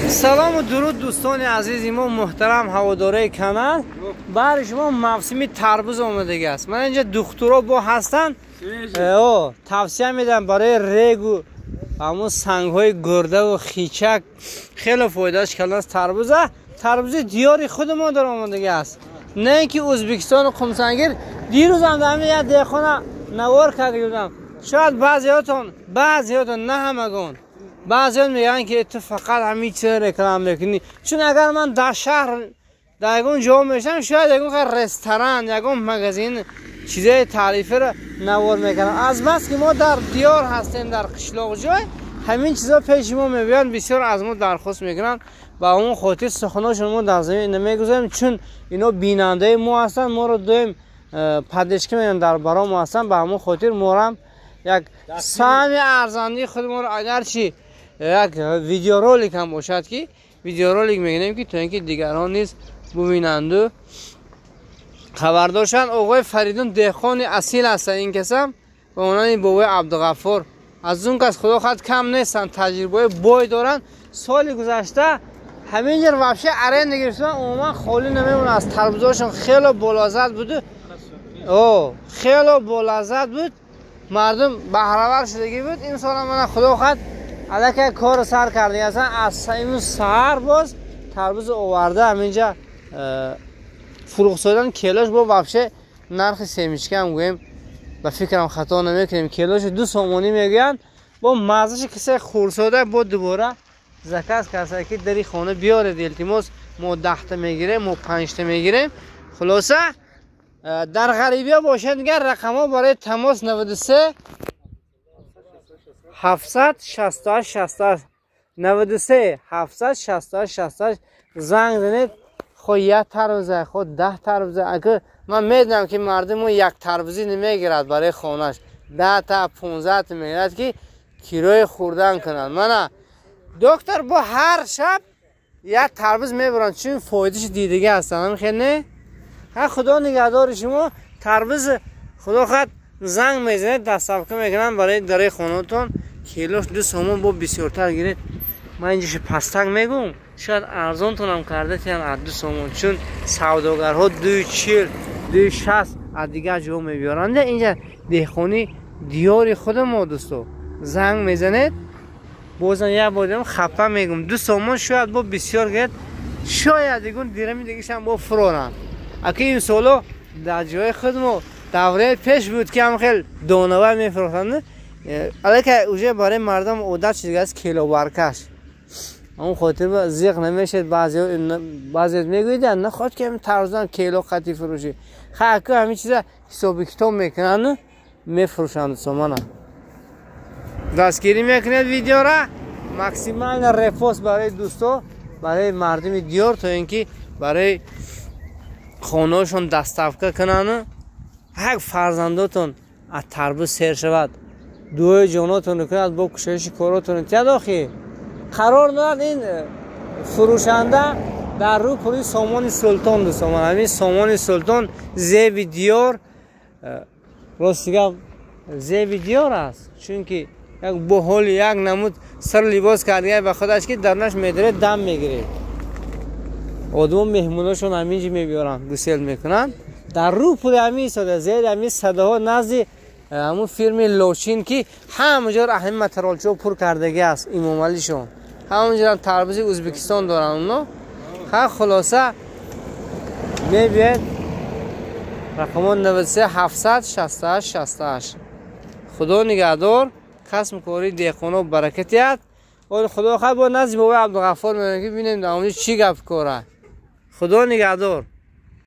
سلام و درود دوستان عزیز ما محترم هواداره کانال. برای شما موسم تربوز آماده است. من اینجا دکترا با هستن توصیه میدم برای ریگ و همون سنگ های گرده و خیچک خیلی فایدهش کلا از تربوز دیاری خود ما در آماده است، نه اینکه ازبکستان و قمسنگیر. دیروز هم در یه دهخانه نوار کرده بودم. شاید بعضیاتون نه همگان بعضیات میگن که تو فقط همین چیز رکلام میکنی، چون اگر من در شهر در یکون جا میشم شاید یکون رستوران یکون مغازین چیزای تعریفی رو نوار میکنم. از بس که ما در دیار هستیم در قشلاق جای همین چیزا پیش ما میبینن، بسیار از ما درخواست میکنن با اون خاطر سخناشون ما در زمین نمیگذاریم، چون اینا بیننده ما هستن، ما رو دویم پدشکی میگن در برا ما هستن. با همون خاطر ما هم یک سهم ارزنده خود ما رو اگرچه یک ویدیو رولیک هم باشد که ویدیو رولیک میگنیم که تو اینکه دیگران نیز ببینند و خبردارشن. آقای فریدون دهخان اصیل هستن این کسم و اونان بابای عبدالغفار از اون کس خدا خواهد کم نیستن، تجربه بای دارن. سال گذشته همینجور وحشی ارند گرفتن عموما خالی نمیمونه، از تربوزاشون خیلی بلازت بود، خیلی بلازت بود، مردم بهره‌ور شدگی بود. این سال من خدا خواهد الکی کار سر کرده اصلا از این سهر باز تربوز آورده همینجا فروخ سادن کیلوش با وحشه نرخ سیمیشکه هم گویم و فکرم خطا نمیکنیم کیلوش 2 سومانی میگن با مزهش کسی خورساده با دوباره زکاس کسی که دری خانه بیاره التماس ما 10 تا میگیریم ما 5 تا میگیریم. خلاصه در غریبی ها باشد دیگر رقم ها برای تماس 93 768 93 768 زنگ زنید. خود 1 تربوزه خود 10 تربوزه. اگه من میدونم که مردم یک تربوزی نمیگیرد برای خانهش 10 تا 15 تا میگیرد که کیلوی خوردن کنن. من دکتر با هر شب 1 تربوز میبرن چون فایدهش دیدگی هستن. خیلی نه خدا نگهدار شما. تربوز خدا خواهد زنگ میزنید دستافکه میکنن برای داره خانهتون کیلوش 2 سومون با بسیارتر گیرید. من اینجاش پستنگ میگم شاید ارزان تونم کرده تیان 2 سومون، چون سوداگرها 240 260 از دیگه جا میبیارند. اینجا دهخانی دیاری خود ما دوستو زنگ میزنید بازم یه بارم خفه میگم 2 سومون شاید با بسیار گرد، شاید دیگون دیرمی دیگه شم با فرورن. اگه این سالو در جای خود ما دوره پیش بود که هم خیلی دونوه میفروختند، البته اوجه برای مردم عادت شده است کیلو برکش اون خاطر زیق نمیشه. بعضی میگوید نه خود که ترزان کیلو خطی فروشی خاکه همین چیزا حساب کتاب میکنن میفروشند. سامان دستگیری میکنید ویدیو را ماکسیمال رفوس برای دوستو برای مردم دیار تا اینکه برای خانه‌شون دستافکه کنن یک فرزنداتون از تربوز سیر شود، دوی جاناتون کنید با کشش کاراتون تداخی قرار داد. این فروشنده در رو پوری سامان سلطان دوستان، همین سامان سلطان زیب دیار راستیگه زیب دیار است، چون که یک بحال یک نمود سر لباس کرده به خودش که درنش میداره دم میگیره. آدم مهموناشون همینجی میبیارن گسیل میکنن در رو پوری همین ساده زید همین صداها نزدی همون فیلم لوچین که همونجا رحم مترالچو پر کردگی است امام علیشون، همونجا هم تربوز ازبکستان دارن اونا. خلاصه میبید رقم 93 768 خدا نگهدار. قسم کاری دهخانه برکتیت و خدا خواهد با نزد بابای عبدالغفار میگه ببینیم در اونجا چی گپ کاره. خدا نگهدار.